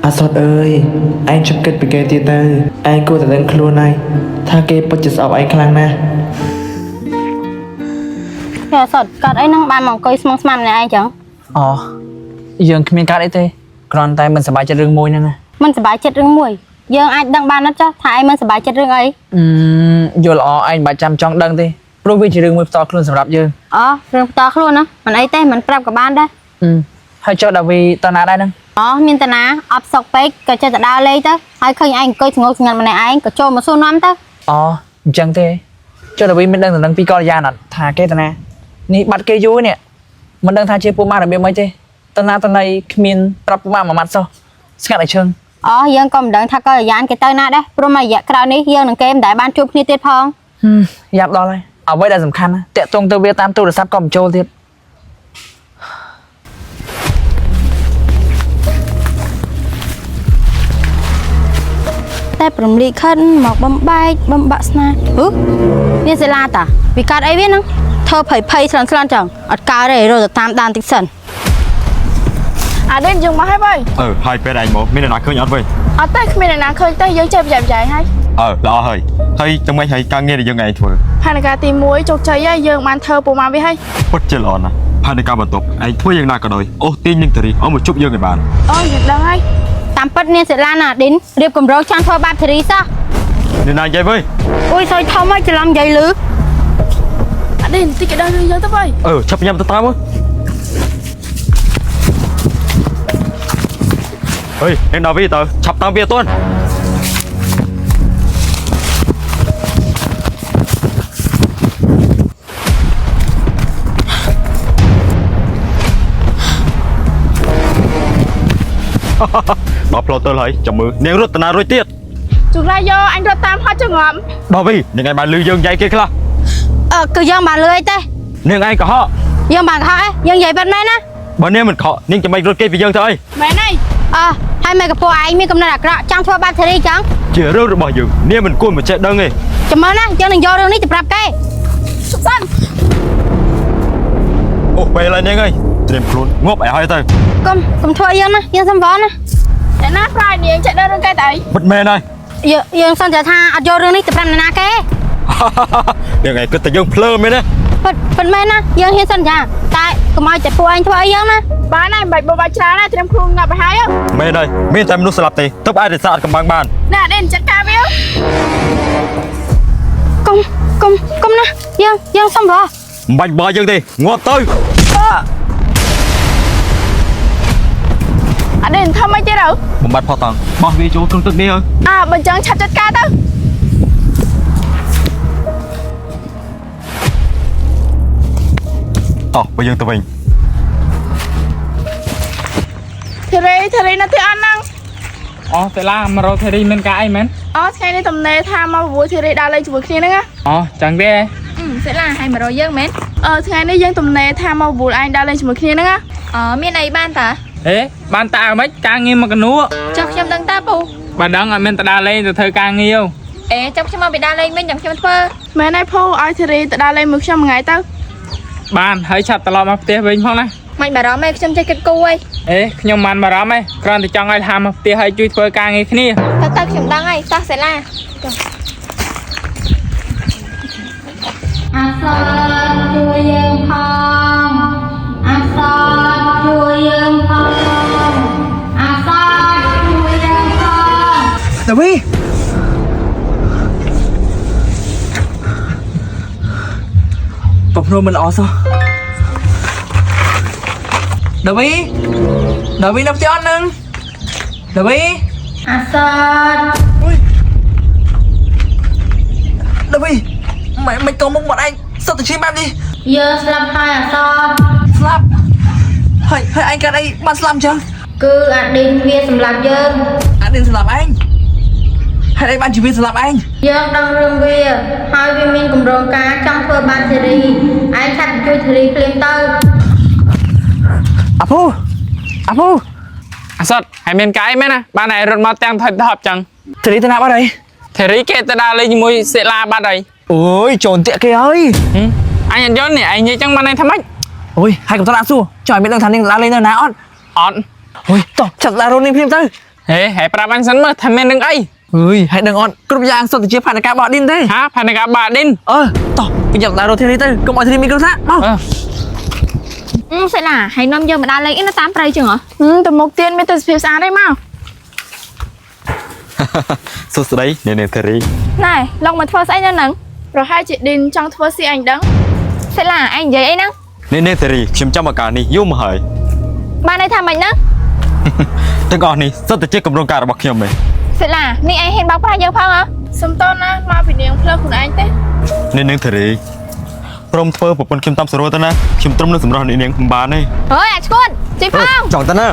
អាសតអើយឯងជប់គិតពីគេទៀតទៅឯងគួរតែដឹងខ្លួនហើយថាគេពិតជាស្អប់ឯងខ្លាំងណាស់គេអសតកាត់អីនឹងបានមកអង្គុយស្មងស្មាំម្នាក់ឯងចឹងអូយើងគ្មានកាត់អីទេគ្រាន់តែមិនសប្បាយចិត្តរឿងមួយហ្នឹងណាមិនសប្បាយចិត្តរឿងមួយយើងអាចដឹងបានណាស់ចាស់ថាឯងមិនសប្បាយចិត្តរឿងអីយល់ល្អឯងមិនបាច់ចាំចង់ដឹងទេព្រោះវាជារឿងមួយផ្ទាល់ខ្លួនសម្រាប់យើងអូរឿងផ្ទាល់ខ្លួនណាមិនអីទេមិនប្រាប់ក៏បានដែរហើយចុះដាវីតើណាដែរហ្នឹងអូមានតាណាអប់សុកពេកក៏ចេះតែដើរលេងទៅហើយឃើញឯងអង្គុយស្ងោកស្ងាត់ម្នាក់ឯងក៏ចូលមកសួរនាំទៅអូអញ្ចឹងទេចុះដាវីមិនដឹងពីកលយានអត់ថាគេតាណានេះបាត់គេយូរនេះមិនដឹងថាជាពួកម៉ារបៀបម៉េចទេតាណាតណៃគ្មានប្រាប់ពួកម៉ាមួយម៉ាត់សោះស្ងាត់ឲ្យឈឹងអូយើងក៏មិនដឹងថាកលយានគេទៅណាដែរព្រោះមួយរយៈក្រោយនេះយើងនឹងគេមិនដែលបានជួបគ្នាទៀតផងយ៉ាប់ដល់ហើយអ្វីដែលសំខាន់ណាតាក់ទងទៅវាតាមទូរស័ព្ទក៏មិនចូលទៀតតែព្រមលីខិនមកបំបែកបំបាក់ស្នានេះសិលាតាវាកាត់អីវាហ្នឹងធ្វើភ័យស្លន់ចឹងអត់កើតទេរត់ទៅតាមដានតិចសិនអាដេនយើងមកហើយបើហើយពេលឯងមកមានអ្នកណាឃើញអត់វិញអត់ទេគ្មានអ្នកណាឃើញទេយើងចេះប្រយ័ត្នប្រយែងហើយល្អហើយចាំមិនឲ្យការងារដែលយើងឯងធ្វើផែនការទី1ជោគជ័យហើយយើងបានធ្វើពូម៉ាវាហើយពិតជាល្អណាស់ផែនការបន្ទប់ឯងធ្វើយ៉ាងណាក៏ដោយអូសទាញនឹងធារីអស់មកជប់យើងឲ្យបានយើងដឹងហើយតាមពិតនាងសិលាណាឌិនរៀបកម្រងចង់ធ្វើបាបធារីសោះអ្នកណានិយាយវិញអុយសយធំហើយច្រឡំនិយាយលឺអាដេនតិចក៏ដឹងរឿងយើងទៅបើឆាប់ញ៉ាំទៅតាមមើលអ្នកណាវីទៅឆាប់តាមវាអត់ទាន់ដល់ផ្លូវទៅហើយចាំមើលនាងរត់តាណារួចទៀតជុកឡាយោអញរត់តាមហត់ចង្អំដល់វីនាងឯងបានលឺយើងនិយាយគេខ្លះគឺយើងបានលឺអីទេនាងឯងកុហកយើងបានកុហកអីយើងនិយាយប៉ិនមែនណាបើនាងមិនខកនាងចាំមិនរត់គេពីយើងទៅអីមែនហើយហើយមេកពូឯងមានកំណត់អាក្រក់ចង់ធ្វើបាបធារីចឹងជារឿងរបស់យើងនាងមិនគួរមកចេះដឹងទេចាំមើលណាយើងនឹងយករឿងនេះទៅប្រាប់គេសុខសាន្តអូពេលហើយនាងអើយត្រៀមខ្លួនងប់ឲ្យហើយទៅកុំធ្វើយើងណាយើងសំវល់ណាតែណាប្រាយនាងចេះដឹងរឿងគេទៅអីមិនមែនហើយយើងសន្យាថាអត់យករឿងនេះទៅប្រាប់អ្នកណាគេនាងឯងគិតតែយើងភ្លើមែនទេពិតមែនណាយើងហ៊ានសន្យាតែកុំឲ្យតែពួកឯងធ្វើអីយើងណាបានហើយមិនបាច់ច្រើនណាត្រៀមខ្លួនងាប់ឲ្យហើយមែនហើយមានតែមនុស្សស្លាប់ទេទើបអាចរក្សាអត់កំបាំងបានណាដេនចាត់ការវាកុំណាយើងសំវល់មិនបាច់បើយើងទេងាប់ទៅអាដេនធ្វើម៉េចទៀតបំបត្តិផតតង់បោះវាចូលក្នុងទឹកនេះហើយបើចឹងឆាប់ចាត់ការទៅបើយើងទៅវិញធារីនៅទីអត់ហ្នឹងតេឡាមករកធារីមានការអីមែនថ្ងៃនេះតំណែថាមកបបួលធារីដើរលេងជាមួយគ្នាហ្នឹងចឹងទេសិលាឲ្យមករកយើងមែនថ្ងៃនេះយើងតំណែថាមកបបួលឯងដើរលេងជាមួយគ្នាហ្នឹងមានអីបានតាបានតើអ្មេចការងារមកកនួចុះខ្ញុំដឹងតាពូបើដឹងអត់មានតដើរលេងទៅធ្វើការងារចុះខ្ញុំមកពីដើរលេងវិញចាំខ្ញុំធ្វើមែនហើយពូឲ្យធារីទៅដើរលេងមួយខ្ញុំមួយថ្ងៃទៅបានហើយឆាប់ត្រឡប់មកផ្ទះវិញផងណាមិនបារម្ភទេខ្ញុំចេះគិតគូរហើយខ្ញុំមិនបារម្ភទេគ្រាន់តែចង់ឲ្យថាមកផ្ទះឲ្យជួយធ្វើការងារគ្នាទៅខ្ញុំដឹងហើយសោះសិលាអាសតជួយយើងផងអាសតជួយយើងផងអាសតជួយយើងផងដាវីបបព្រមមិនល្អសោះដាវីនៅផ្ទះអត់នឹងដាវីអាសតដាវីមិនក៏មុខមកឯងសុទ្ធតែឈាមបែបនេះយើងស្លាប់ហើយអាសតស្លាប់ហើយឯងកាត់អីបានស្លាប់អញ្ចឹងគឺអាឌីនវាសម្លាប់យើងអាឌីនសម្លាប់ឯងហេតុអីបានជីវិតសម្លាប់ឯងយើងដឹងរឿងវាហើយវាមានកម្រងការចង់ធ្វើបាបធារីឯងខាត់ជួយធារីភ្លាមទៅអាពូអាសតហើយមានកាយមែនណាបានឯងរត់មកទាំងថយថប់ចឹងធារីទៅណាបាត់ហើយធារីគេទៅដើរលេងជាមួយសិលាបាត់ហើយអូយចូលតាក់គេហើយអញអត់យល់នេះឯងនិយាយចឹងបានន័យថាម៉េចអូយហើយកុំតដាក់សួរចុះឲ្យមានដឹងថានាងដើរលេងនៅណាអត់អូយតោះចាត់ដើររត់នេះភ្លាមទៅ hãy pra bánh sắn mà thằng men đừng ấy เฮ้ยให้ดังอ่อนกรุ๊ปยางสดจะเชียร์ผ่านการบอดดินเต้ hả phải là cả bà đinh ต่อไปจับดาวโรเทนี่เต้ก็มาที่นี่มีกระทะเอ้า sẽ là hãy nom giờ mà đa lấy ít nó 8 cây chừng hả từ một tiên mới từ phía xa đây mau សុស្ដីអ្នកនាងធារី này lòng mà thua sẽ nhân nắng rồi hai chị đình trong thua si anh đắng sẽ là anh giấy ấy nè អ្នកនាងធារីខ្ញុំចាំអាការនេះយូរមកហើយ ba này tham mình nè ទាំងអស់នេះសុទ្ធតែជាកម្រងការរបស់ខ្ញុំឯង sẽ là ni anh hẹn bóc ra dương phong hả sum to na mau bị niềng phơi của anh thế អ្នកនាងធារីព្រមធ្វើប្រពន្ធខ្ញុំតាមសរួលទៅណាខ្ញុំត្រឹមនឹងសម្រស់អ្នកនាងមិនបានទេ ơi à con chị phong ចង់ទៅណា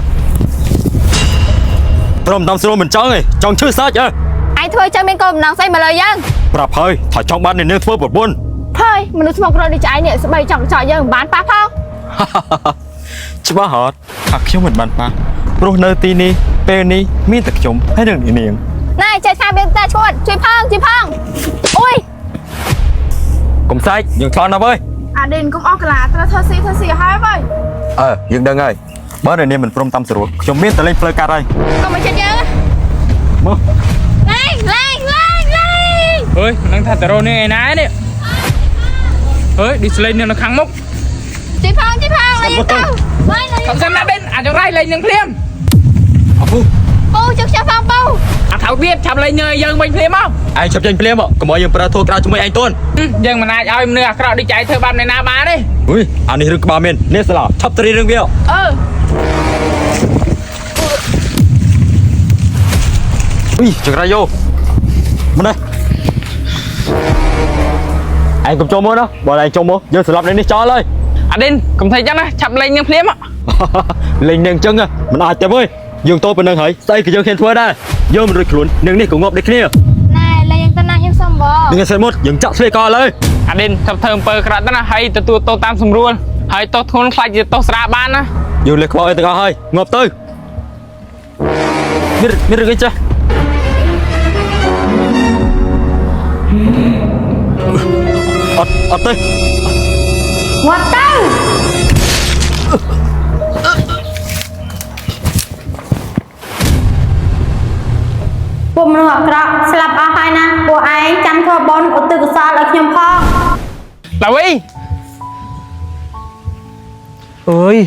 ព្រមតាមសរួលមិនចង់ទេចង់ឈឺសាច់អើ anh thôi cho bên cô nàng xây mà lời dân ប្រាប់ហើយថាចង់បានអ្នកនាងធ្វើប្រពន្ធ thôi mình được một rồi đi chạy nè sẽ bay chọn chọn dân bán phá phong ច្បាស់ហត់ថាខ្ញុំមិនបានប៉ះព្រោះនៅទីនេះពេលនេះមានតែខ្ញុំហើយនឹងអ្នកនាង này chạy xa bên ta chuột chị phong ui កុំសាច់យើងឆ្លងណាវើយ à đình cũng ok là tao thua si hai vậy យើងដឹងហើយបើអ្នកនាងមិនព្រមតាមសរួលខ្ញុំមានតែលេងផ្លូវកាត់ហើយ còn mà chết dân មក lên ơi đang thật rồi này nái đấy ơi đi lên nó kháng mốc chị phong lấy tao không xem đã bên à cho rai lên những phim bu chụp cho phong bu à thảo biết chập lên nhờ dân mình phim không ឯងចាប់ចេញភ្លាមកុំឲ្យយើងប្រើធូរក្រៅជាមួយឯងតូន dân mà này ai nửa cọ đi chạy theo ban này na ba đi អុយអានេះរឿងក្បាលមាននេះស្លាឆាប់ត្រីរឿងវា អុយចង្រៃយោមកនេះឯងកុំចូលមកណាបើឯងចូលមកយើងស្លាប់នៅនេះចោលហើយ à đinh cũng thấy chắc á chập lên những phim á លេងនឹងអញ្ចឹងមិនអាចទេវើយយើងតោប៉ុណ្្នឹងហើយស្អីក៏យើងហ៊ានធ្វើដែរយើងមិនរួចខ្លួននឹងនេះក៏ងាប់ដូចគ្នា này là dân tân năng dân xong bò នឹងឯងសិនមកយើងចាក់ស្លេកកលើ à đinh thập thơm pơ cọ đó là hay từ tua tô tam sum ruột hay tô thôn khai gì tô sra ban á យើងលេខខ្លោអីទាំងអស់ហើយងាប់ទៅមានរឿងអីចាស់អត់ទេ ngoặt tao bụng nó ngọt rọ slap ở hai nè của anh chăm thua bốn ở từ xa ở nhầm phong là vi เอ้ย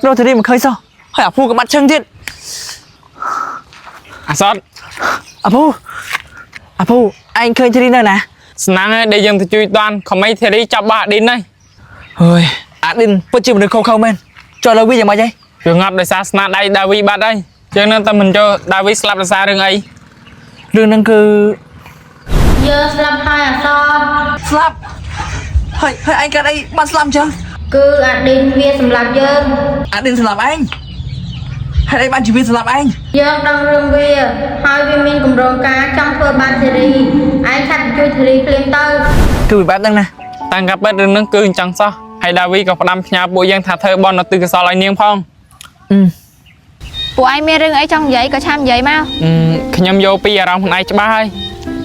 โรเทนี่มันเคยซ่อให้อาพูกับมัดเชิงทิศ à sót อาพูanhเคยที่นี่nơi nè sáng ấy để dân thì chui toàn không mấy thì đi chập bà đinh đây เฮ้ยอาดินพูดจริงมันเข้าแม่นจอเราวิ่งอย่างไร trường hợp để xa snap đây David bắt đây cho nên ta mình cho David slap ra xa đường ấy เรื่องนั้นคือ giờ slap hai à son สลับเฮ้ยไอ้กันไอ้มันสลับจัง cứ à đình viên sầm lạp dân อาดินสลับanhให้ไอ้บ้านชีวิตสลับanh dân đang rừng về hai viên minh cùng rong cá trong phơi ban thề anh chặt chui thề lên tơ คือแบบนั้นนะ tăng gặp bên đường nó cứ chẳng sao hay David có đâm nhà bộ dân thả thơ bon nó từ cái sau lại niềng phong của anh mê rừng ấy trong giấy có chăm giấy mau khi nhầm vô bây giờ này cho ba hay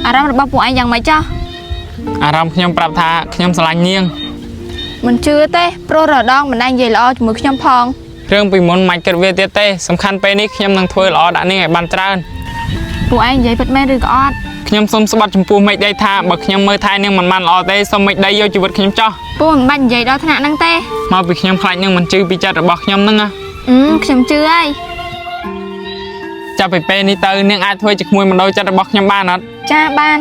à rong được bao của anh dằng mấy cho à rong khi nhầm prap thả khi nhầm sải niềng mình chưa té pro rồi đong mình đang giày lo mực nhom phong រឿងពីមុនមិនគិតវាទៀតទេសំខាន់ពេលនេះខ្ញុំនឹងធ្វើល្អដាក់នាងឲ្យបានច្រើន của anh giấy vật mê rừng có ខ្ញុំសូមស្បត់ចំពោះមេឃដីថាបើខ្ញុំមើលថែនាងមិនបានល្អទេសូមមេឃដីយកជីវិតខ្ញុំចោះ ปูมันบันใหญ่ดอถนัดนั่งเต้ មកពីខ្ញុំខ្លាចនឹងមិនជឿពីចិត្តរបស់ខ្ញុំហ្នឹងណា ខ្ញុំជឿហើយ ចាប់ពីពេលនេះទៅនាងអាចធ្វើជាក្មួយមិនដោយចិត្តរបស់ខ្ញុំបានអត់ ចាបាន